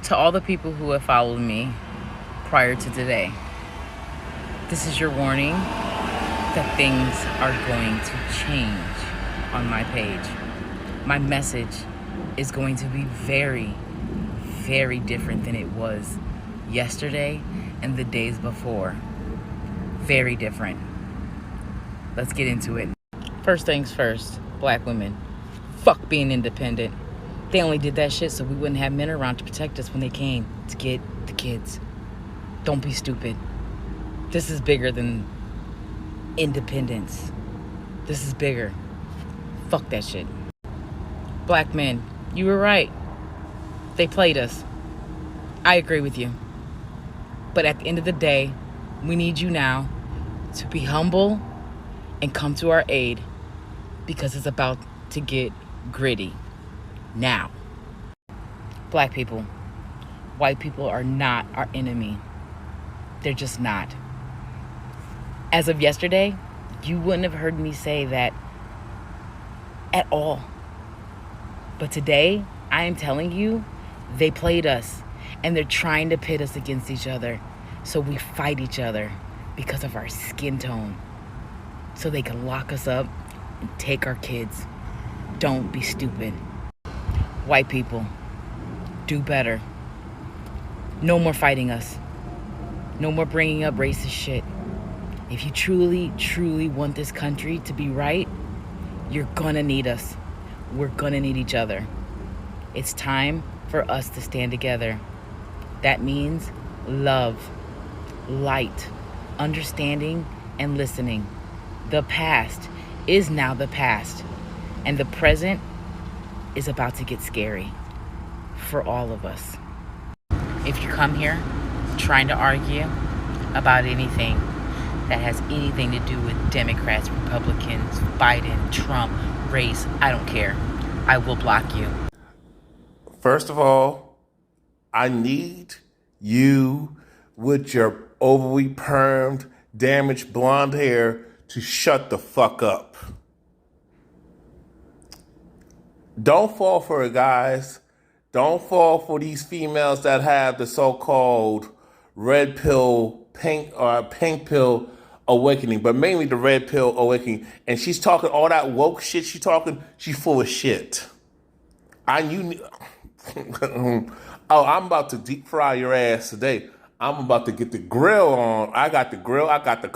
To all the people who have followed me prior to today, this is your warning that things are going to change on my page. My message is going to be very, very different than it was yesterday and the days before. Very different. Let's get into it. First things first, black women. Fuck being independent. They only did that shit so we wouldn't have men around to protect us when they came to get the kids. Don't be stupid. This is bigger than independence. This is bigger. Fuck that shit. Black men, you were right. They played us. I agree with you. But at the end of the day, we need you now to be humble and come to our aid because it's about to get gritty. Now. Black people, white people are not our enemy. They're just not. As of yesterday, you wouldn't have heard me say that at all. But today, I am telling you, they played us and they're trying to pit us against each other so we fight each other because of our skin tone. So they can lock us up and take our kids. Don't be stupid. White people, do better. No more fighting us. No more bringing up racist shit. If you truly, truly want this country to be right, you're gonna need us. We're gonna need each other. It's time for us to stand together. That means love, light, understanding, and listening. The past is now the past, and the present is about to get scary for all of us. If you come here trying to argue about anything that has anything to do with Democrats, Republicans, Biden, Trump, race, I don't care. I will block you. First of all, I need you with your overly permed, damaged blonde hair to shut the fuck up. Don't fall for it, guys. Don't fall for these females that have the so-called red pill, pink pill awakening, but mainly the red pill awakening. And she's talking all that woke shit she's full of shit. Oh, I'm about to deep fry your ass today. I'm about to get the grill on. I got the grill. I got the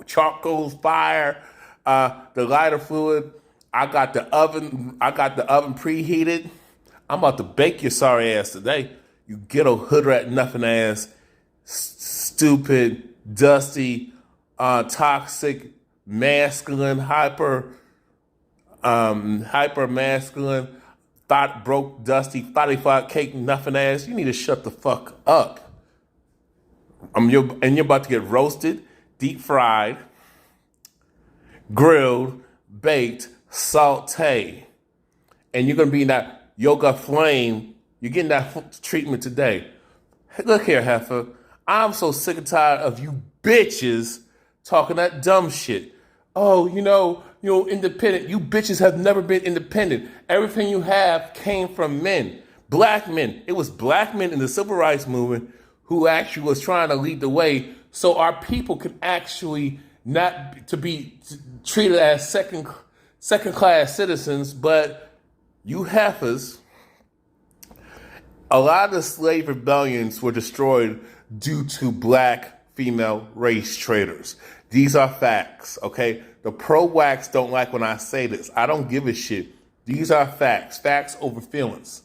charcoal fire, the lighter fluid. I got the oven preheated. I'm about to bake your sorry ass today. You ghetto hood rat nothing ass, stupid, dusty, toxic, masculine, hyper masculine, broke, dusty, thought cake nothing ass. You need to shut the fuck up. You're about to get roasted, deep fried, grilled, baked, sauté, and you're gonna be in that yoga flame. You're getting that treatment today. Look here, Heifer. I'm so sick and tired of you bitches talking that dumb shit. Oh, independent. You bitches have never been independent. Everything you have came from men, black men. It was black men in the civil rights movement who actually was trying to lead the way so our people could actually not to be treated as second class citizens. But you heifers, a lot of the slave rebellions were destroyed due to black female race traders. These are facts, okay? The pro-wax don't like when I say this. I don't give a shit. These are facts. Facts over feelings,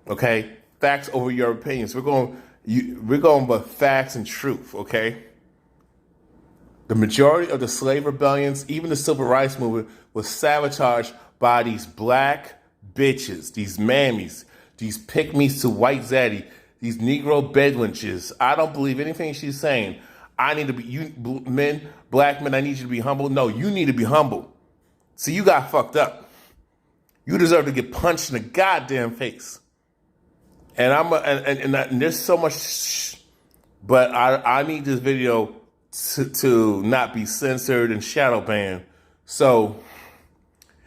okay? Facts over your opinions. We're going with facts and truth, okay? The majority of the slave rebellions, even the civil rights movement, was sabotaged by these black bitches, these mammies, these pick-me's to white zaddy, these Negro bedwenches. I don't believe anything she's saying. I need to be, black men, I need you to be humble. No, you need to be humble. See, you got fucked up. You deserve to get punched in the goddamn face. And there's so much, but I need this video to not be censored and shadow banned. So,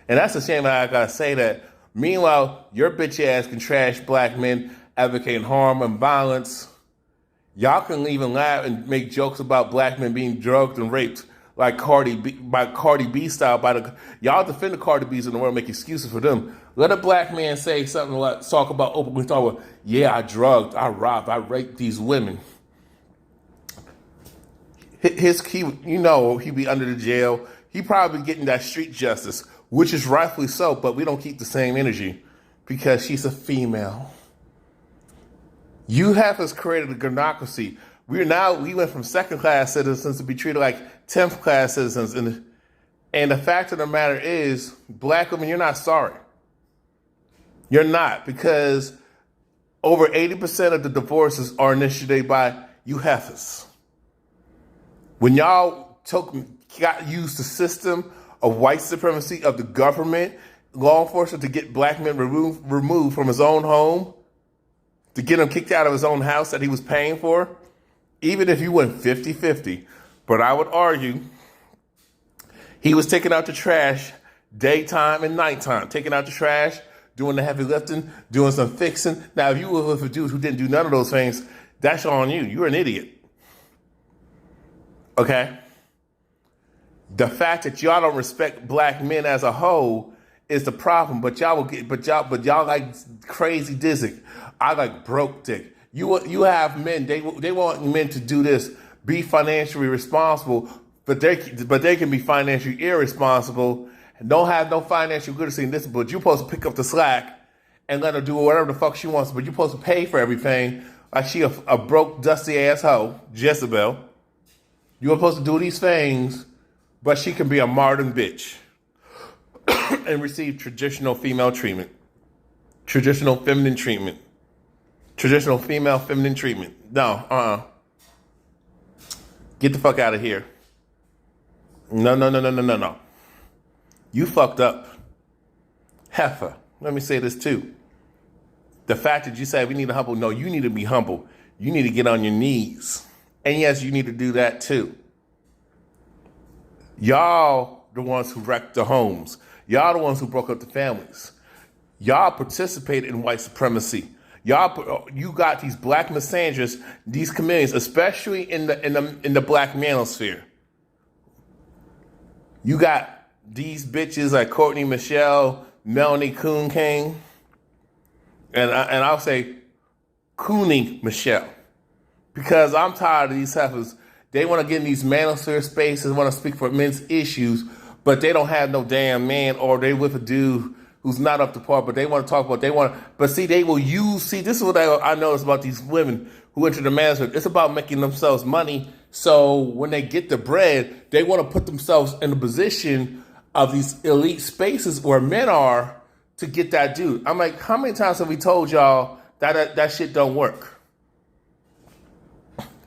and that's a shame that I gotta say that. Meanwhile, your bitch ass can trash black men advocating harm and violence. Y'all can even laugh and make jokes about black men being drugged and raped like Cardi B style. Y'all defend the Cardi B's in the world, make excuses for them. Let a black man say something like, talk about openly, talk about, yeah, I drugged, I robbed, I raped these women. He'd be under the jail. He probably getting that street justice, which is rightfully so, but we don't keep the same energy because she's a female. You have us created a gnocracy. We went from second-class citizens to be treated like 10th-class citizens. And the fact of the matter is, black women, you're not sorry. You're not, because over 80% of the divorces are initiated by you heifers. When y'all used the system of white supremacy of the government, law enforcement, to get black men removed from his own home, to get him kicked out of his own house that he was paying for, even if you went 50-50. But I would argue he was taking out the trash daytime and nighttime, taking out the trash, doing the heavy lifting, doing some fixing. Now, if you were with a dude who didn't do none of those things, that's on you. You're an idiot. Okay? The fact that y'all don't respect black men as a whole is the problem. But y'all like crazy Dizzy. I like broke dick. You have men. They want men to do this, be financially responsible, but they can be financially irresponsible and don't have no financial literacy in this. But you're supposed to pick up the slack and let her do whatever the fuck she wants. But you're supposed to pay for everything like she a broke dusty asshole, Jezebel. You're supposed to do these things, but she can be a modern bitch and receive traditional female treatment, traditional feminine treatment. Traditional female feminine treatment. No, Get the fuck out of here. No. You fucked up. Heifer. Let me say this too. The fact that you say we need to humble, no, you need to be humble. You need to get on your knees. And yes, you need to do that too. Y'all the ones who wrecked the homes. Y'all the ones who broke up the families. Y'all participated in white supremacy. You got these black misandrists, these chameleons, especially in the black manosphere. You got these bitches like Courtney Michelle, Melanie Coon King, and I'll say Cooney Michelle, because I'm tired of these heifers. They want to get in these manosphere spaces, want to speak for men's issues, but they don't have no damn man, or they with a dude who's not up to par, but they want to talk about, they will use, this is what I notice about these women who enter the management. It's about making themselves money. So when they get the bread, they want to put themselves in a position of these elite spaces where men are to get that dude. I'm like, how many times have we told y'all that shit don't work?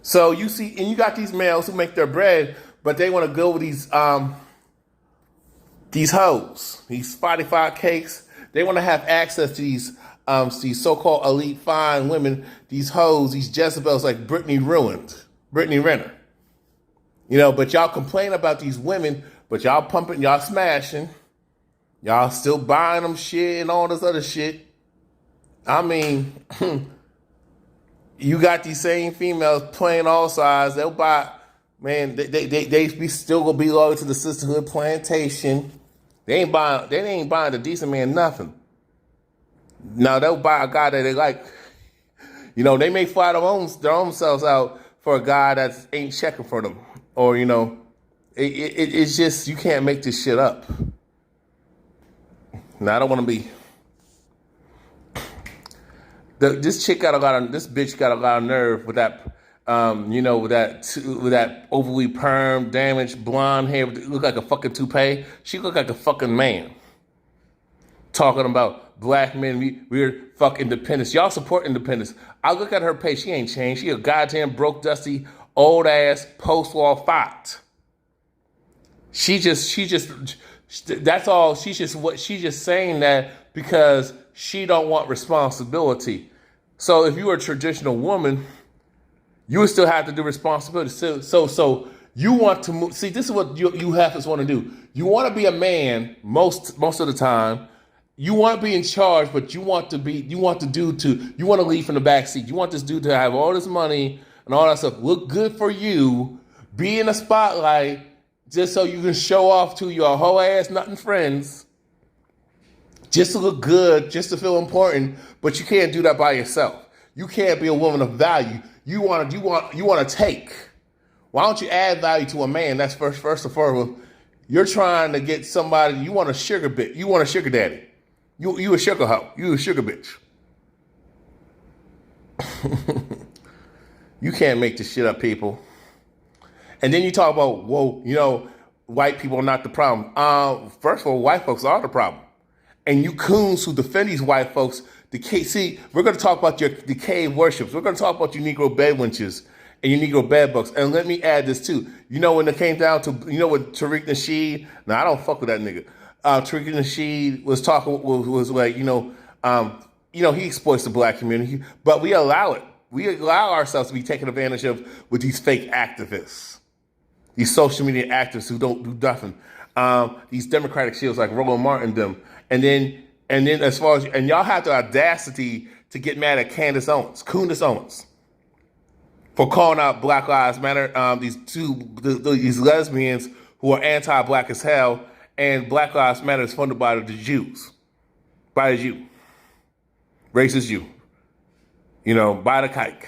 So you see, and you got these males who make their bread, but they want to go with these hoes, these Spotify cakes. They want to have access to these so-called elite fine women, these hoes, these Jezebels like Brittany Renner. But y'all complain about these women, but y'all pumping, y'all smashing, y'all still buying them shit and all this other shit. I mean, you got these same females playing all sides. They'll buy, man, they still gonna be loyal to the sisterhood plantation. They ain't buying the decent man nothing. Now they'll buy a guy that they like. They may fly their own selves out for a guy that ain't checking for them. Or, it's just, you can't make this shit up. Now I don't want to be. This bitch got a lot of nerve with that. With that overly permed, damaged blonde hair, look like a fucking toupee. She look like a fucking man. Talking about black men, we're fuck independence. Y'all support independence. I look at her page, she ain't changed. She a goddamn broke, dusty, old ass post-war fight. That's all. She's just saying that because she don't want responsibility. So if you were a traditional woman, you would still have to do responsibility. So you want to move. See, this is what you have to want to do. You want to be a man most of the time, You want to be in charge, but you want to lead from the back seat. You want this dude to have all this money and all that stuff, look good for you, be in the spotlight, just so you can show off to your whole ass nothing friends, just to look good, just to feel important. But you can't do that by yourself. You can't be a woman of value. You want to take. Why don't you add value to a man? That's first and foremost. You're trying to get somebody. You want a sugar bitch. You want a sugar daddy. You a sugar hoe. You a sugar bitch. You can't make this shit up, people. And then you talk about, whoa, white people are not the problem. First of all, white folks are the problem. And you coons who defend these white folks, see, we're going to talk about the cave worships. We're going to talk about you Negro bed wenches and you Negro bed bugs. And let me add this too. When it came down to, when Tariq Nasheed, now I don't fuck with that nigga. Tariq Nasheed was talking, was like, he exploits the black community, but we allow it. We allow ourselves to be taken advantage of with these fake activists, these social media activists who don't do nothing. These Democratic shields like Roland Martin them. And then as far as, and y'all have the audacity to get mad at Candace Owens, for calling out Black Lives Matter, these lesbians who are anti-black as hell, and Black Lives Matter is funded by the Jews, by the Jew, racist Jew, by the kike,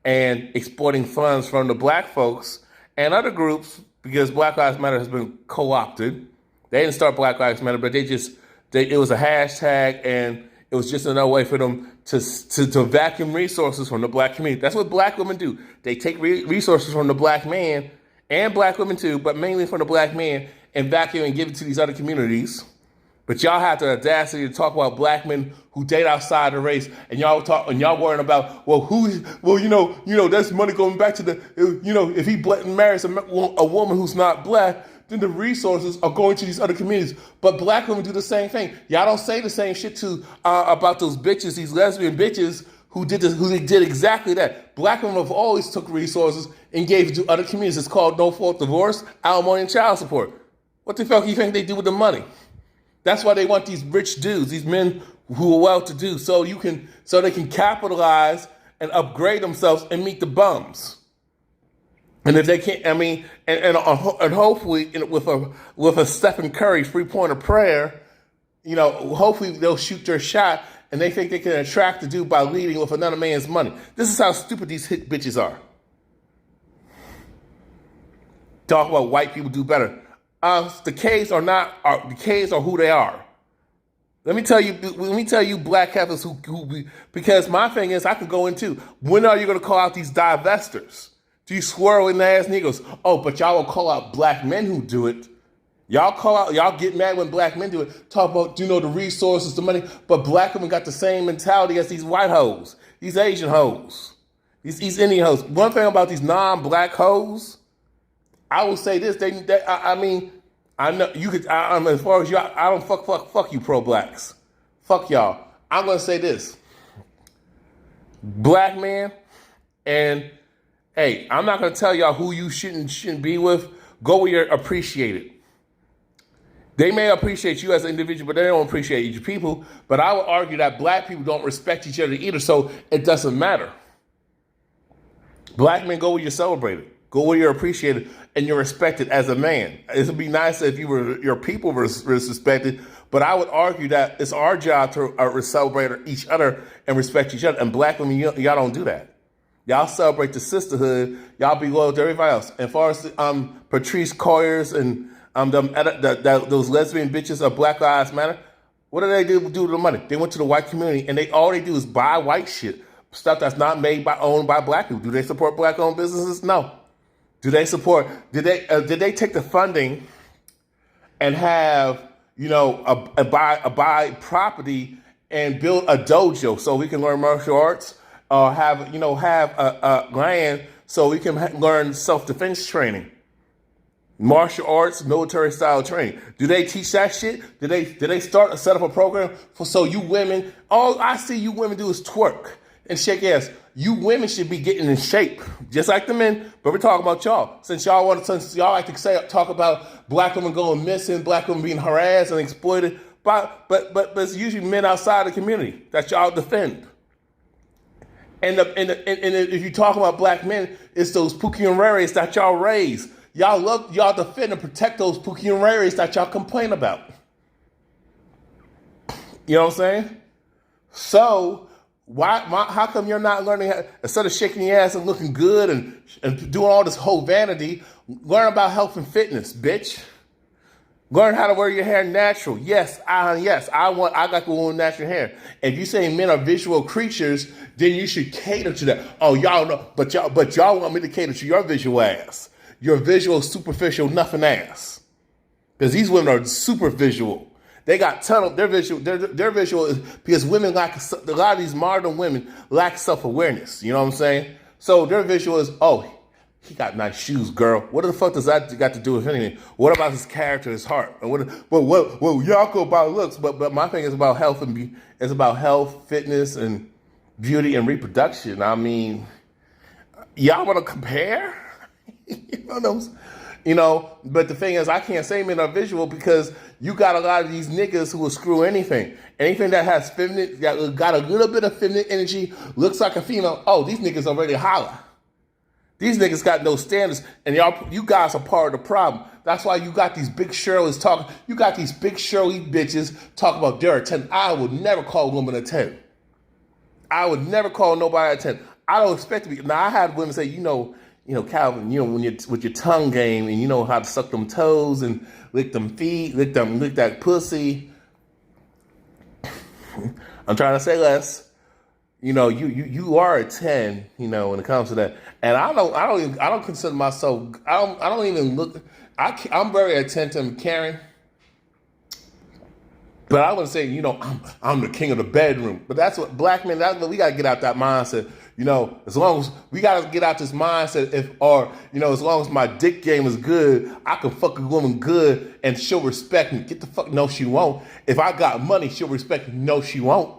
and exploiting funds from the black folks and other groups because Black Lives Matter has been co-opted. They didn't start Black Lives Matter, but it was a hashtag, and it was just another way for them to vacuum resources from the black community. That's what black women do. They take resources from the black man and black women too, but mainly from the black man, and vacuum and give it to these other communities. But y'all have the audacity to talk about black men who date outside the race, and y'all worrying about, that's money going back to if he marries a woman who's not black, then the resources are going to these other communities. But black women do the same thing. Y'all don't say the same shit about those bitches, these lesbian bitches who did exactly that. Black women have always took resources and gave it to other communities. It's called no-fault divorce, alimony, and child support. What the fuck do you think they do with the money? That's why they want these rich dudes, these men who are well-to-do, so they can capitalize and upgrade themselves and meet the bums. And if they can't, and hopefully with a Stephen Curry 3-pointer prayer, hopefully they'll shoot their shot, and they think they can attract the dude by leading with another man's money. This is how stupid these hit bitches are. Talk about white people do better. The K's are who they are. Let me tell you, black heifers because my thing is, I could go into, when are you going to call out these divestors? These swirling ass niggas. Oh, but y'all will call out black men who do it. Y'all get mad when black men do it. Talk about, the resources, the money. But black women got the same mentality as these white hoes, these Asian hoes, these Indian hoes. One thing about these non-black hoes, I will say this. I know you could. As far as y'all, I don't fuck you pro-blacks. Fuck y'all. I'm gonna say this. Black man, and hey, I'm not gonna tell y'all who you shouldn't be with. Go where you're appreciated. They may appreciate you as an individual, but they don't appreciate each people. But I would argue that black people don't respect each other either, so it doesn't matter. Black men, go where you're celebrated. Go where you're appreciated and you're respected as a man. It would be nice if your people were respected, but I would argue that it's our job to celebrate each other and respect each other. And black women, y'all don't do that. Y'all celebrate the sisterhood. Y'all be loyal to everybody else. And as far as Patrice Coyers and those lesbian bitches of Black Lives Matter, what do they do to the money? They went to the white community, and all they do is buy white shit, stuff that's not owned by black people. Do they support black-owned businesses? No. Do they support? Did they take the funding and have buy property and build a dojo so we can learn martial arts, or have a land so we can learn self-defense training, martial arts, military style training? Do they teach that shit? Did they set up a program so you women? All I see you women do is twerk and shake ass. You women should be getting in shape, just like the men. But we're talking about y'all. Since y'all like to talk about black women going missing, black women being harassed and exploited. but it's usually men outside the community that y'all defend. And if you talk about black men, it's those Pookie and Rares that y'all raise. Y'all defend and protect those Pookie and Rares that y'all complain about. You know what I'm saying? So how come you're not learning instead of shaking your ass and looking good and doing all this whole vanity, learn about health and fitness, bitch. Learn how to wear your hair natural. Yes, I got the woman natural hair. If you say men are visual creatures, then you should cater to that. Oh, y'all know, but y'all want me to cater to your visual ass, your visual, superficial, nothing ass. Because these women are super visual. They got tunnel. Their visual is because women lack a lot of these modern women lack self-awareness. You know what I'm saying? So their visual is, oh, he got nice shoes, girl. What the fuck does that got to do with anything? What about his character, his heart? And well, y'all go about looks, but my thing is about health and it's about health, fitness, and beauty and reproduction. I mean, y'all want to compare? You know, but the thing is, I can't say men are visual because you got a lot of these niggas who will screw anything. Anything that has feminine, that got a little bit of feminine energy, looks like a female. Oh, these niggas already holla. These niggas got no standards, and you guys are part of the problem. That's why you got these big Shirleys talking. You got these big Shirley bitches talking about they're a 10. I would never call a woman a 10. I would never call nobody a 10. I don't expect to be. Now, I had women say, Calvin, when you're with your tongue game and you know how to suck them toes and lick them feet, lick that pussy. I'm trying to say less. You are a 10, when it comes to that. And I don't consider myself, I don't even look, I'm very attentive and caring. But I wouldn't say, I'm the king of the bedroom. But that's what black men, we got to get out that mindset. As long as we got to get out this mindset, as long as my dick game is good, I can fuck a woman good and she'll respect me. Get the fuck, no, she won't. If I got money, she'll respect me. No, she won't.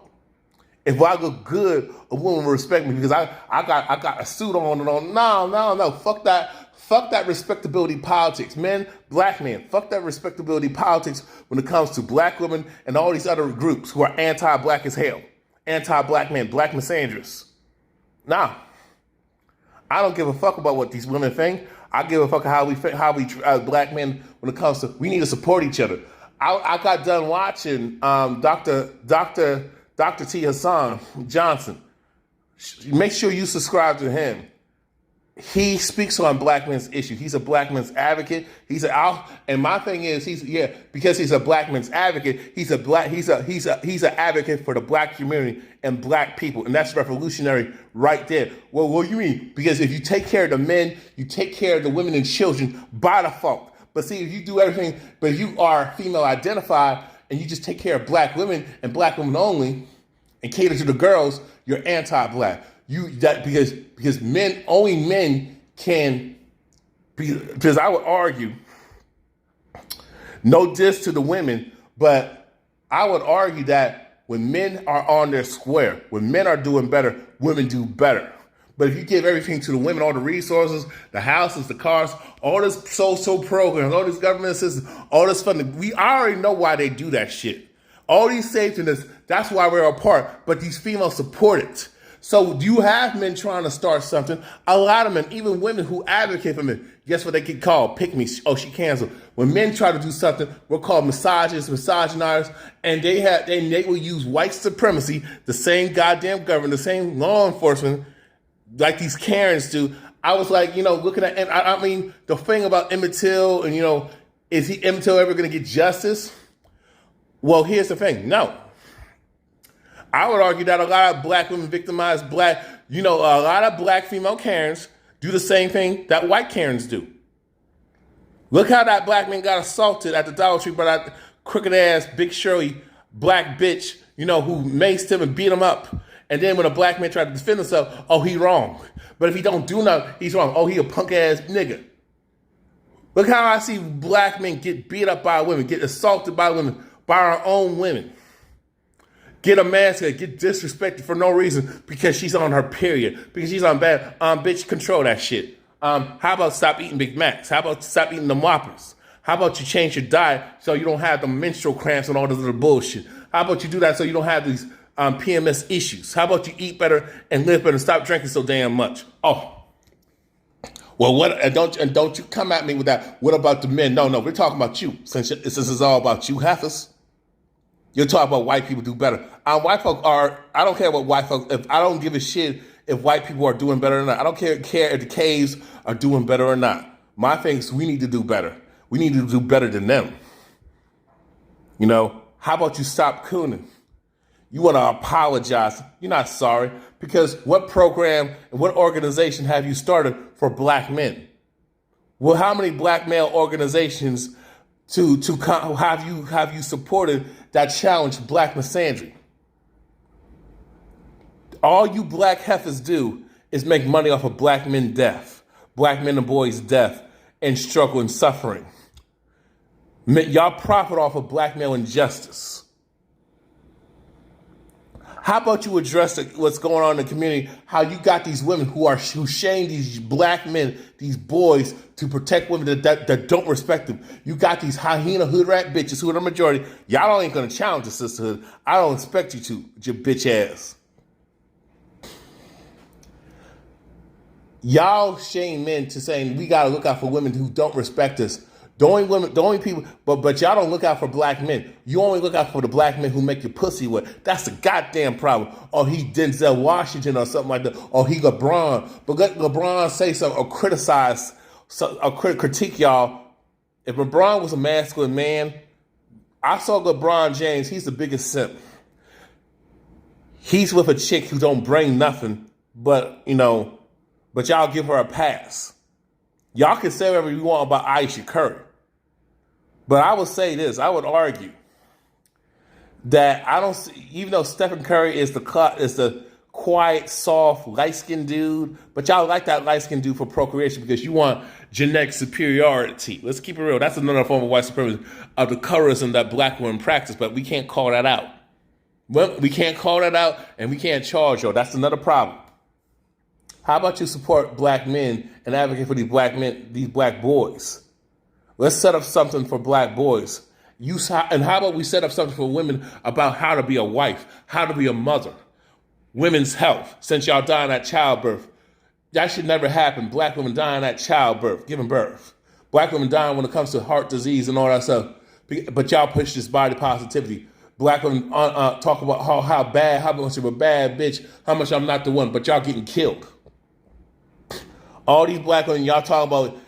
If I look good, a woman will respect me because I got a suit on and on. No. Fuck that respectability politics. Men, black men, fuck that respectability politics when it comes to black women and all these other groups who are anti-black as hell. Anti-black men, black misandrous. Nah. I don't give a fuck about what these women think. I give a fuck how we as black men when it comes to, we need to support each other. I got done watching Dr. T. Hassan Johnson. Make sure you subscribe to him. He speaks on black men's issues. He's a black men's advocate. And my thing is, because he's a black men's advocate, he's an advocate for the black community and black people, and that's revolutionary right there. Well, what do you mean? Because if you take care of the men, you take care of the women and children by default. But see, if you do everything, but you are female identified and you just take care of black women and black women only, and cater to the girls, you're anti-black. Because only men can. Because I would argue, no diss to the women, but I would argue that when men are on their square, when men are doing better, women do better. But if you give everything to the women, all the resources, the houses, the cars, all this social programs, all this government assistance, all this funding, I already know why they do that shit. All these safety nets, that's why we're apart. But these females support it. So do you have men trying to start something? A lot of men, even women who advocate for men, guess what they get called? Pick me. Oh, she canceled. When men try to do something, we're called misogynists, misogynize, and they will use white supremacy, the same goddamn government, the same law enforcement, like these Karens do. I was like, looking at, the thing about Emmett Till, and is Emmett Till ever going to get justice? Well, here's the thing. No. I would argue that a lot of black women victimize black, a lot of black female Karens do the same thing that white Karens do. Look how that black man got assaulted at the Dollar Tree by that crooked ass, big Shirley black bitch, who maced him and beat him up. And then when a black man tried to defend himself, oh, he wrong. But if he don't do nothing, he's wrong. Oh, he a punk ass nigga. Look how I see black men get beat up by women, get assaulted by women, by our own women. Get emasculated, get disrespected for no reason because she's on her period, because she's on bad. Bitch, control that shit. How about stop eating Big Macs? How about stop eating them Whoppers? How about you change your diet so you don't have the menstrual cramps and all this other bullshit? How about you do that so you don't have these PMS issues? How about you eat better and live better and stop drinking so damn much? Oh, well, what? And don't you come at me with that. What about the men? No, we're talking about you. Since it's all about you, heifers. You're talking about white people do better. White folk are. I don't care what white folk. If I don't give a shit if white people are doing better or not. I don't care if the caves are doing better or not. My thing is we need to do better. We need to do better than them. You know. How about you stop cooning? You want to apologize. You're not sorry. Because what program and what organization have you started for black men? Well, how many black male organizations have you supported that challenge black misandry? All you black heifers do is make money off of black men death, black men and boys death, and struggle and suffering. Y'all profit off of black male injustice. How about you address what's going on in the community? How you got these women who shame these black men, these boys, to protect women that don't respect them. You got these hyena hood rat bitches who are the majority. Y'all ain't gonna challenge the sisterhood. I don't expect you to, with your bitch ass. Y'all shame men to saying we gotta look out for women who don't respect us. The only people, but y'all don't look out for black men. You only look out for the black men who make your pussy wet. That's the goddamn problem. Or he Denzel Washington or something like that. Or he LeBron. But let LeBron say something or criticize, or critique y'all. If LeBron was a masculine man, I saw LeBron James. He's the biggest simp. He's with a chick who don't bring nothing, but y'all give her a pass. Y'all can say whatever you want about Aisha Curry. But I would say this, I would argue that I don't see, even though Stephen Curry is the quiet, soft, light-skinned dude, but y'all like that light-skinned dude for procreation because you want genetic superiority. Let's keep it real. That's another form of white supremacy, of the colorism that black women practice, but we can't call that out. Well, we can't call that out, and we can't charge y'all. That's another problem. How about you support black men and advocate for these black men, these black boys? Let's set up something for black boys. And how about we set up something for women about how to be a wife, how to be a mother, women's health. Since y'all dying at childbirth, that should never happen. Black women dying at childbirth, giving birth. Black women dying when it comes to heart disease and all that stuff. But y'all push this body positivity. Black women talk about how much of a bad bitch, how much I'm not the one, but y'all getting killed. All these black women, y'all talk about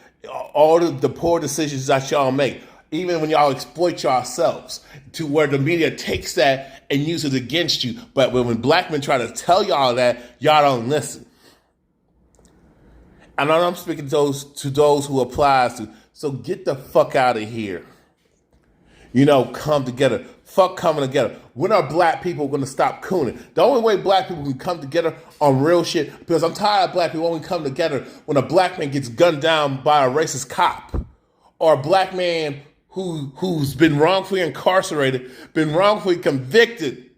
all the poor decisions that y'all make, even when y'all exploit yourselves to where the media takes that and uses it against you. But when black men try to tell y'all that, y'all don't listen. And I'm speaking to those who applies to. So get the fuck out of here. Come together. Fuck coming together. When are black people going to stop cooning? The only way black people can come together on real shit, because I'm tired of black people only come together when a black man gets gunned down by a racist cop, or a black man who's been wrongfully incarcerated, been wrongfully convicted,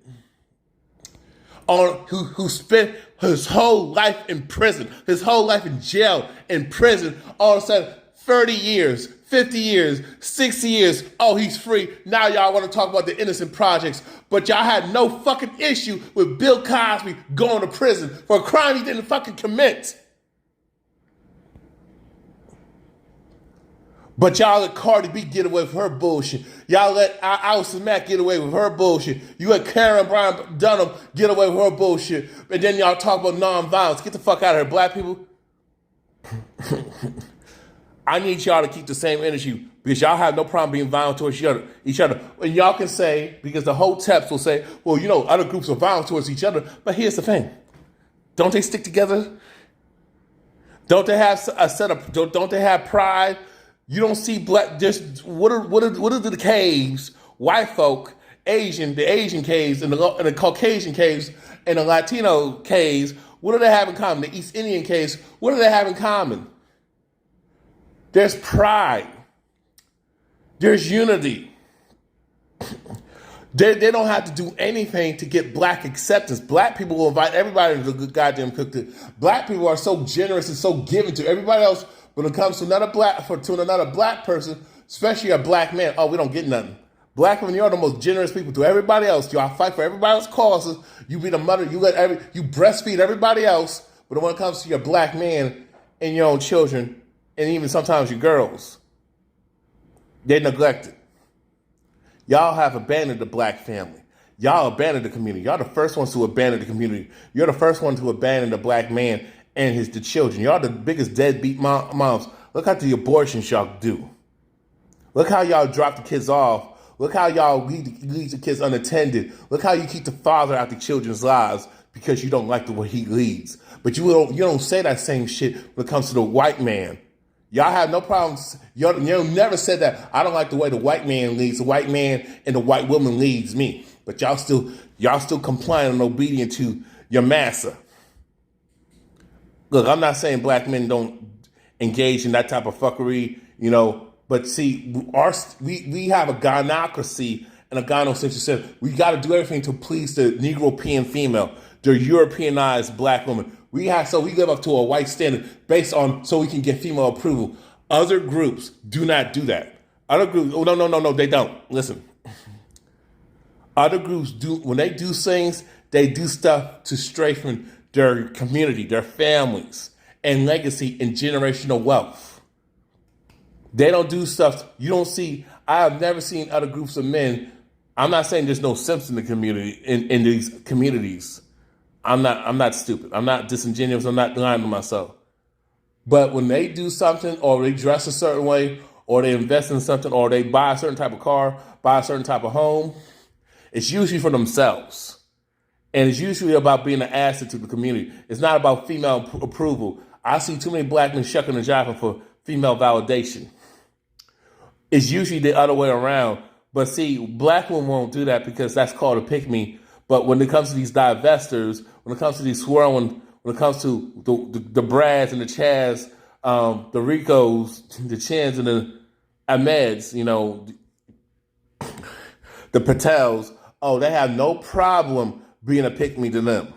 who spent his whole life in prison, his whole life in jail, in prison, all of a sudden 30 years, 50 years, 60 years, oh, he's free. Now y'all want to talk about the innocent projects, but y'all had no fucking issue with Bill Cosby going to prison for a crime he didn't fucking commit. But y'all let Cardi B get away with her bullshit. Y'all let Allison Mack get away with her bullshit. You let Karen Brown Dunham get away with her bullshit. And then y'all talk about nonviolence. Get the fuck out of here, black people. I need y'all to keep the same energy because y'all have no problem being violent towards each other. And y'all can say, because the whole text will say, well, other groups are violent towards each other. But here's the thing. Don't they stick together? Don't they have a set of, don't they have pride? You don't see black, just what are the caves, white folk, the Asian caves and the Caucasian caves and the Latino caves, what do they have in common? The East Indian caves, what do they have in common? There's pride. There's unity. They don't have to do anything to get black acceptance. Black people will invite everybody to the goddamn cookie. Black people are so generous and so giving to everybody else. When it comes to another black person, especially a black man. Oh, we don't get nothing. Black women, you're the most generous people to everybody else. Y'all fight for everybody else's causes. You be the mother. You breastfeed everybody else. But when it comes to your black man and your own children, and even sometimes your girls, they're neglected. Y'all have abandoned the black family. Y'all abandoned the community. Y'all the first ones to abandon the community. You're the first one to abandon the black man and the children. Y'all the biggest deadbeat moms. Look how the abortions y'all do. Look how y'all drop the kids off. Look how y'all leave the kids unattended. Look how you keep the father out the children's lives because you don't like the way he leads. But you don't say that same shit when it comes to the white man. Y'all have no problems. You never said that. I don't like the way the white man leads. The white man and the white woman leads me. But y'all still complying and obedient to your massa. Look, I'm not saying black men don't engage in that type of fuckery, but see, we have a gynocracy and a gynocentric. We got to do everything to please the Negro-European female, the Europeanized black woman. We live up to a white standard so we can get female approval. Other groups do not do that. Other groups, no, they don't. Listen. Other groups do, when they do things, they do stuff to strengthen their community, their families, and legacy and generational wealth. They don't do stuff, I have never seen other groups of men. I'm not saying there's no simps in the community, in these communities. I'm not stupid. I'm not disingenuous. I'm not lying to myself. But when they do something, or they dress a certain way, or they invest in something, or they buy a certain type of car, buy a certain type of home, it's usually for themselves. And it's usually about being an asset to the community. It's not about female approval. I see too many black men shucking and jiving for female validation. It's usually the other way around. But see, black women won't do that because that's called a pick-me. But when it comes to these divestors, when it comes to these swirling, when it comes to the Brads and the Chaz, the Ricos, the Chins and the Ahmeds, the Patels, they have no problem being a pick-me to them.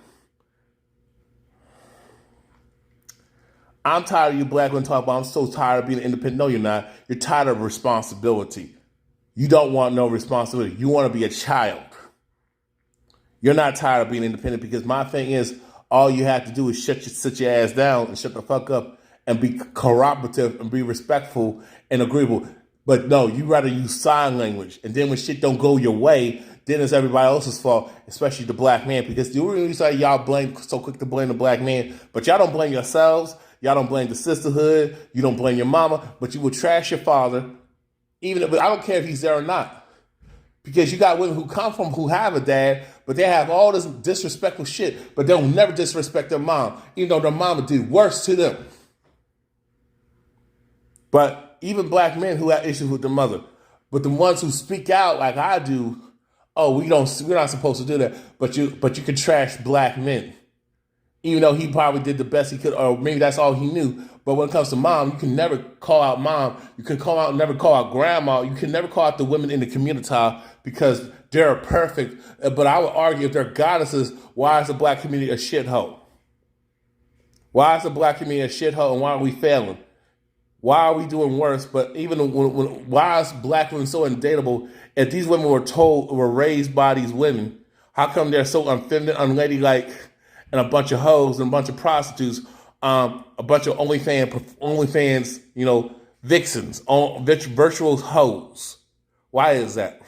I'm tired of you black women talking about, I'm so tired of being independent. No, you're not. You're tired of responsibility. You don't want no responsibility. You want to be a child. You're not tired of being independent because my thing is, all you have to do is sit your ass down and shut the fuck up and be cooperative and be respectful and agreeable. But no, you rather use sign language. And then when shit don't go your way, then it's everybody else's fault, especially the black man. Because the reason y'all so quick to blame the black man, but y'all don't blame yourselves. Y'all don't blame the sisterhood. You don't blame your mama, but you will trash your father. But I don't care if he's there or not. Because you got women who have a dad, but they have all this disrespectful shit, but they'll never disrespect their mom, even though their mama did worse to them. But even black men who have issues with their mother, but the ones who speak out like I do, we're not supposed to do that. But you can trash black men. Even though he probably did the best he could, or maybe that's all he knew. But when it comes to mom, you can never call out mom. You can never call out grandma. You can never call out the women in the community because they're perfect. But I would argue if they're goddesses, why is the black community a shithole? Why is the black community a shithole and why are we failing? Why are we doing worse? But even why is black women so undateable? If these women were raised by these women, how come they're so unfeminine, unladylike, and a bunch of hoes and a bunch of prostitutes, a bunch of OnlyFans, vixens, virtual hoes? Why is that?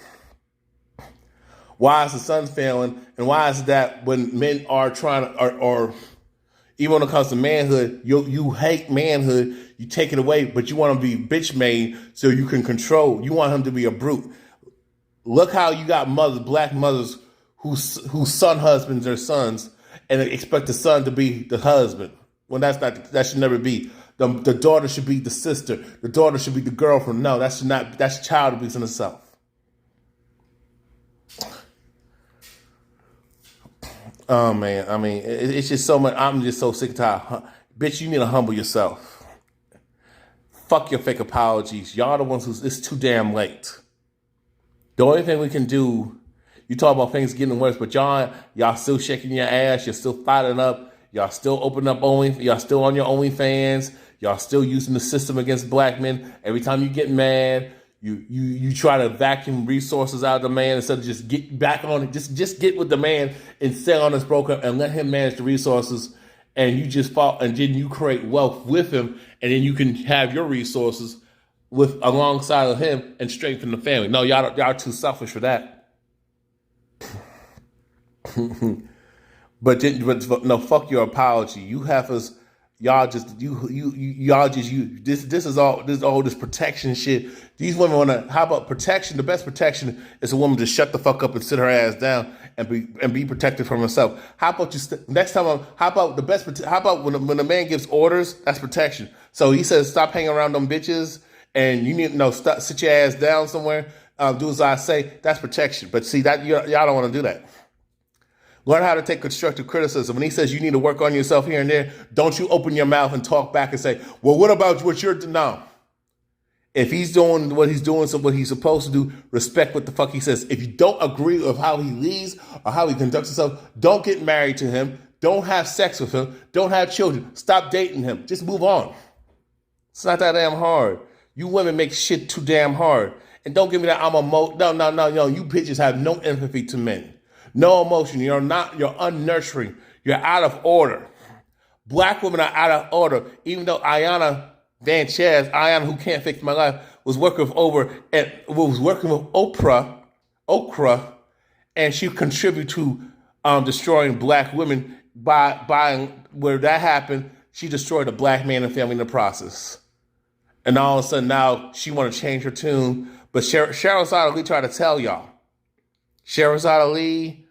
Why is the sun failing? And why is that when men are trying to, or even when it comes to manhood, you hate manhood, you take it away, but you want to be bitch made so you can control. You want him to be a brute. Look how you got black mothers whose son husbands their sons and expect the son to be the husband. Well, that should never be. The daughter should be the sister. The daughter should be the girlfriend. No, that's child abuse in itself. Oh man, I mean, it's just so much. I'm just so sick and tired. Bitch, you need to humble yourself. Fuck your fake apologies. Y'all the ones it's too damn late. The only thing we can do, you talk about things getting worse, but y'all still shaking your ass. You're still fighting up. Y'all still opening up y'all still on your OnlyFans. Y'all still using the system against black men. Every time you get mad, You try to vacuum resources out of the man instead of just get back on it. Just get with the man and sell on his broker and let him manage the resources. And you just fall, and then you create wealth with him, and then you can have your resources with alongside of him and strengthen the family. No, y'all too selfish for that. But no, fuck your apology. You have us. Y'all just this is all this protection shit. These women wanna. How about protection? The best protection is a woman to shut the fuck up and sit her ass down and be protected from herself. How about next time? How about the best? How about when a man gives orders? That's protection. So he says stop hanging around them bitches, and you need sit your ass down somewhere. Do as I say. That's protection. But see that y'all don't want to do that. Learn how to take constructive criticism. When he says you need to work on yourself here and there, don't you open your mouth and talk back and say, well, what about what you're doing? No. If he's doing what he's doing, so what he's supposed to do, respect what the fuck he says. If you don't agree with how he leads or how he conducts himself, don't get married to him. Don't have sex with him. Don't have children. Stop dating him. Just move on. It's not that damn hard. You women make shit too damn hard. And don't give me that no. You bitches have no empathy to men. No emotion. You're unnurturing. You're out of order. Black women are out of order. Even though Hyena, who can't fix my life, was working with Oprah, and she contributed to destroying black women by where that happened. She destroyed a black man and family in the process. And all of a sudden now she want to change her tune. But Sherazade Ali tried to tell y'all. Sherazade Ali,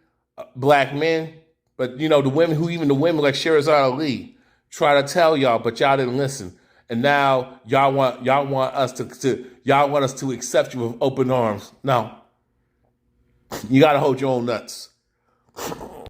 black men, but the women like Sherazade Ali try to tell y'all, but y'all didn't listen. And now y'all want us to accept you with open arms. No. You gotta hold your own nuts.